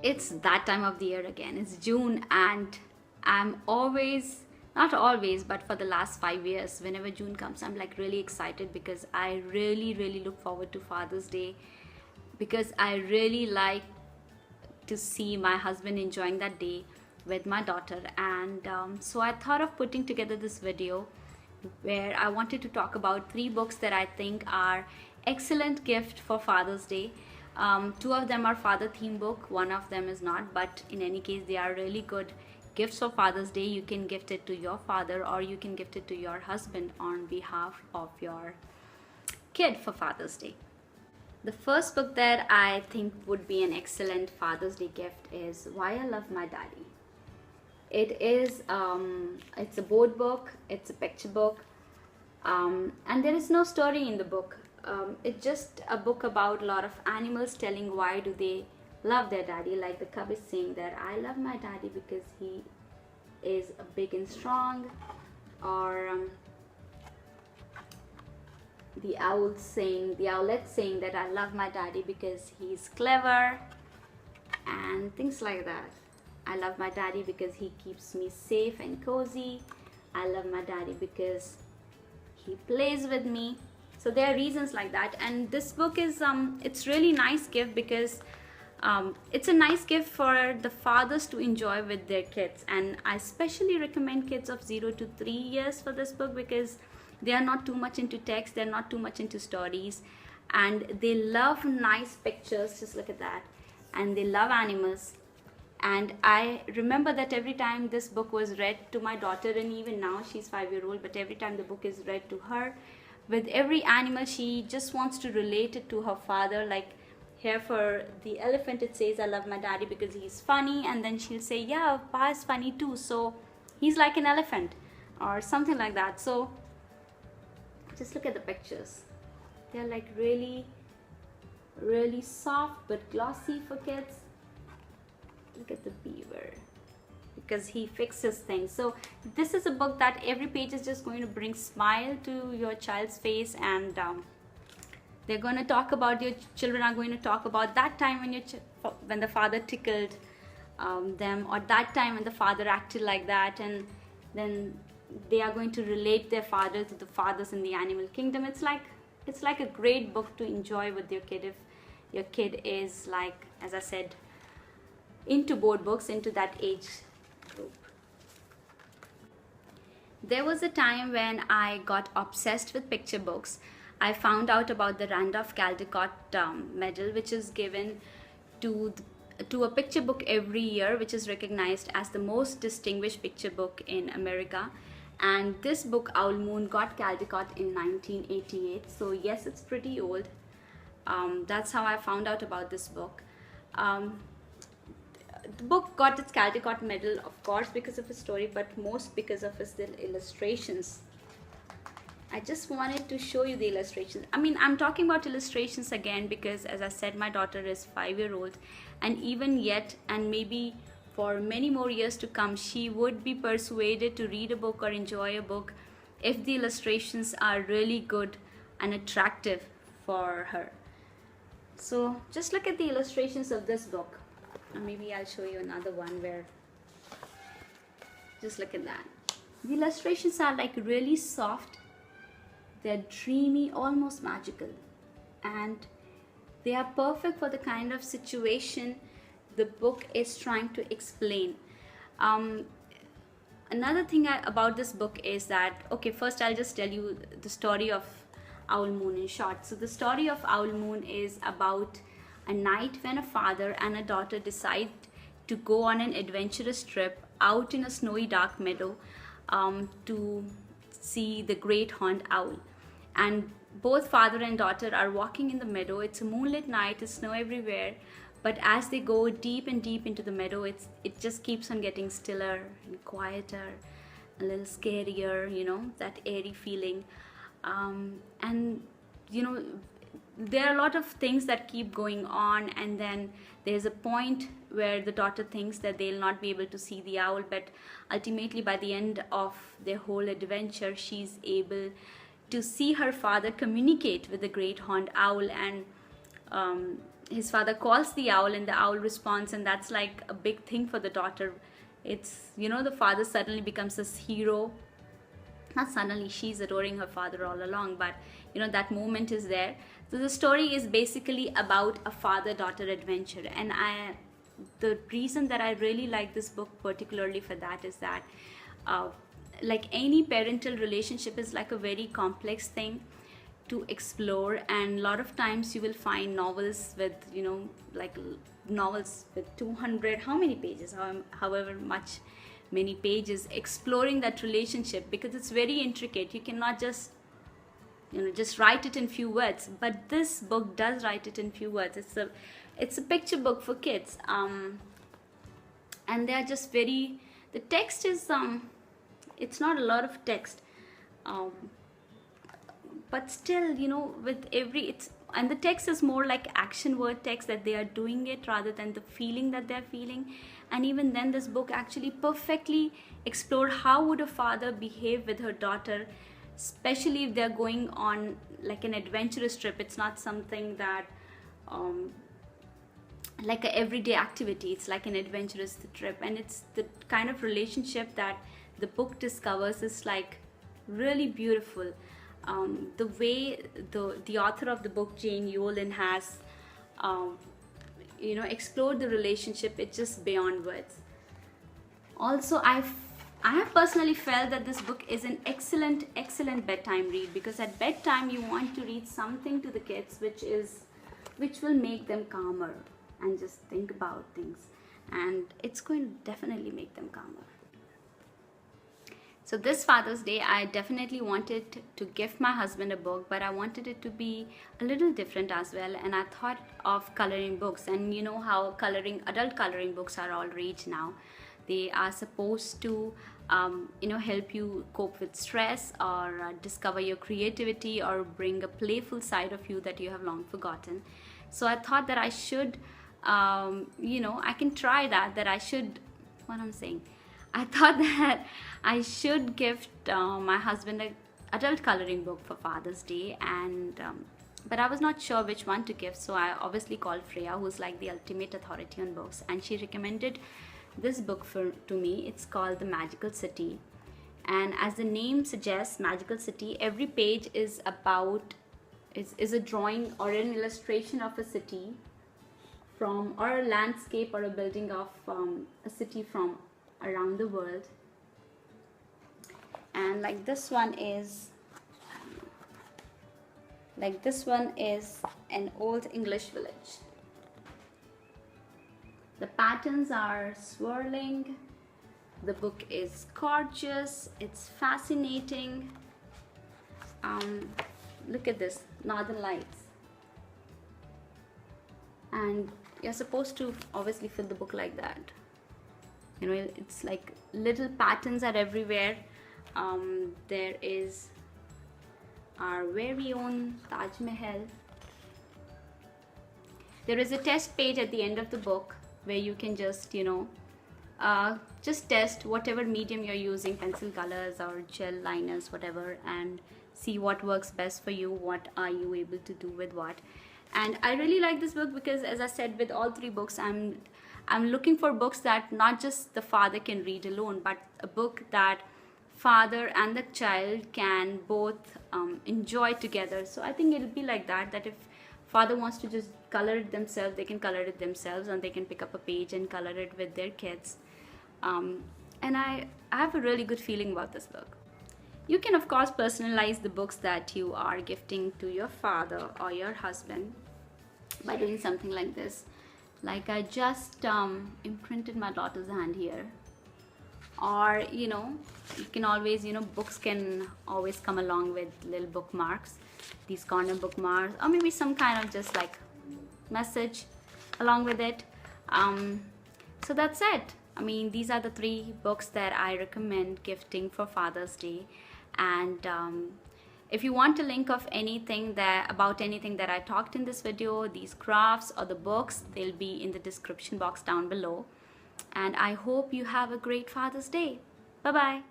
It's that time of the year again. It's June, and I'm always, not always, but for the last 5 years, whenever June comes, I'm like really excited because I really, really look forward to Father's Day, because I really like to see my husband enjoying that day with my daughter. And so I thought of putting together this video where I wanted to talk about 3 books that I think are excellent gift for Father's Day. Two of them are father theme book, one of them is not, but in any case they are really good gifts for Father's Day. You can gift it to your father, or you can gift it to your husband on behalf of your kid for Father's Day. The first book that I think would be an excellent Father's Day gift is Why I Love My Daddy. It is it's a board book, it's a picture book, and there is no story in the book. It's just a book about a lot of animals telling why do they love their daddy. Like the cub is saying that I love my daddy because he is big and strong, or the owlet saying that I love my daddy because he's clever, and things like that. I love my daddy because he keeps me safe and cozy. I love my daddy because he plays with me. So there are reasons like that, and this book is it's really nice gift because it's a nice gift for the fathers to enjoy with their kids. And I especially recommend kids of 0 to 3 years for this book because they are not too much into text, they're not too much into stories, and they love nice pictures. Just look at that. And they love animals. And I remember that every time this book was read to my daughter, and even now she's 5-year-old, but every time the book is read to her, with every animal she just wants to relate it to her father. Like here for the elephant it says I love my daddy because he's funny, and then she'll say yeah, Pa is funny too, so he's like an elephant, or something like that. So just look at the pictures. They're like really, really soft but glossy for kids. Look at the beaver, because he fixes things. So this is a book that every page is just going to bring smile to your child's face, and they're going to talk about, your children are going to talk about that time when when the father tickled them, or that time when the father acted like that, and then they are going to relate their father to the fathers in the animal kingdom. It's like a great book to enjoy with your kid if your kid is, like, as I said, into board books, into that age group. There was a time when I got obsessed with picture books. I found out about the Randolph Caldecott medal, which is given to a picture book every year, which is recognized as the most distinguished picture book in America. And this book, Owl Moon, got Caldecott in 1988. So yes, it's pretty old. That's how I found out about this book. The book got its Caldecott medal, of course, because of its story, but most because of its illustrations. I just wanted to show you the illustrations. I mean, I'm talking about illustrations again because, as I said, my daughter is 5-year-old, and even yet, and maybe for many more years to come, she would be persuaded to read a book or enjoy a book if the illustrations are really good and attractive for her. So just look at the illustrations of this book. Maybe I'll show you another one where, just look at that. The illustrations are like really soft, they're dreamy, almost magical, and they are perfect for the kind of situation the book is trying to explain. Another thing about this book is that, okay, first I'll just tell you the story of Owl Moon in short. So the story of Owl Moon is about a night when a father and a daughter decide to go on an adventurous trip out in a snowy dark meadow to see the great horned owl. And both father and daughter are walking in the meadow. It's a moonlit night, there's snow everywhere, but as they go deep and deep into the meadow, it just keeps on getting stiller and quieter, a little scarier, you know, that airy feeling. And you know, there are a lot of things that keep going on, and then there's a point where the daughter thinks that they'll not be able to see the owl, but ultimately by the end of their whole adventure, she's able to see her father communicate with the great horned owl. And his father calls the owl and the owl responds, and that's like a big thing for the daughter. It's, you know, the father suddenly becomes this hero. Not suddenly, she's adoring her father all along, but you know, that moment is there. So the story is basically about a father-daughter adventure, and the reason that I really like this book particularly for that is that like any parental relationship is like a very complex thing to explore, and a lot of times you will find novels with, you know, like novels with 200 how many pages, however much many pages, exploring that relationship, because it's very intricate. You cannot just, you know, just write it in few words, but this book does write it in few words. It's a picture book for kids, and they are just very, the text is it's not a lot of text, but still, you know, with every, it's, and the text is more like action word text, that they are doing it rather than the feeling that they're feeling. And even then, this book actually perfectly explored how would a father behave with her daughter, especially if they're going on like an adventurous trip. It's not something that like an everyday activity. It's like an adventurous trip, and it's the kind of relationship that the book discovers is like really beautiful. The way the author of the book, Jane Yolen, has you know, explored the relationship, it's just beyond words. Also, I have personally felt that this book is an excellent bedtime read, because at bedtime you want to read something to the kids which will make them calmer and just think about things, and it's going to definitely make them calmer. So this Father's Day, I definitely wanted to gift my husband a book, but I wanted it to be a little different as well. And I thought of coloring books, and you know how adult coloring books are all rage now. They are supposed to, you know, help you cope with stress, or discover your creativity, or bring a playful side of you that you have long forgotten. So I thought that I should, you know, I can try that I should, what I'm saying, I thought that I should gift my husband an adult coloring book for Father's Day, and but I was not sure which one to gift. So I obviously called Freya, who's like the ultimate authority on books, and she recommended this book to me. It's called The Magical City, and as the name suggests, Magical City, every page is about is a drawing or an illustration of a city from, or a landscape or a building of a city from around the world. And like this one is an old English village. The patterns are swirling. The book is gorgeous. It's fascinating. Look at this, Northern Lights. And you're supposed to obviously fill the book like that. You know, it's like little patterns are everywhere. There is our very own Taj Mahal. There is a test page at the end of the book where you can just, you know, just test whatever medium you're using, pencil colors or gel liners, whatever, and see what works best for you, what are you able to do with what. And I really like this book because, as I said, with all three books, I'm looking for books that not just the father can read alone, but a book that father and the child can both enjoy together. So I think it'll be like that if father wants to just color it themselves, they can color it themselves, and they can pick up a page and color it with their kids. And I have a really good feeling about this book. You can of course personalize the books that you are gifting to your father or your husband by doing something like this. Like I just imprinted my daughter's hand here. Or, you know, you can always, you know, books can always come along with little bookmarks, these corner bookmarks, or maybe some kind of just like message along with it. So that's it. I mean, these are the three books that I recommend gifting for Father's Day. And if you want a link of anything about anything that I talked in this video, these crafts or the books, they'll be in the description box down below. And I hope you have a great Father's Day. Bye-bye.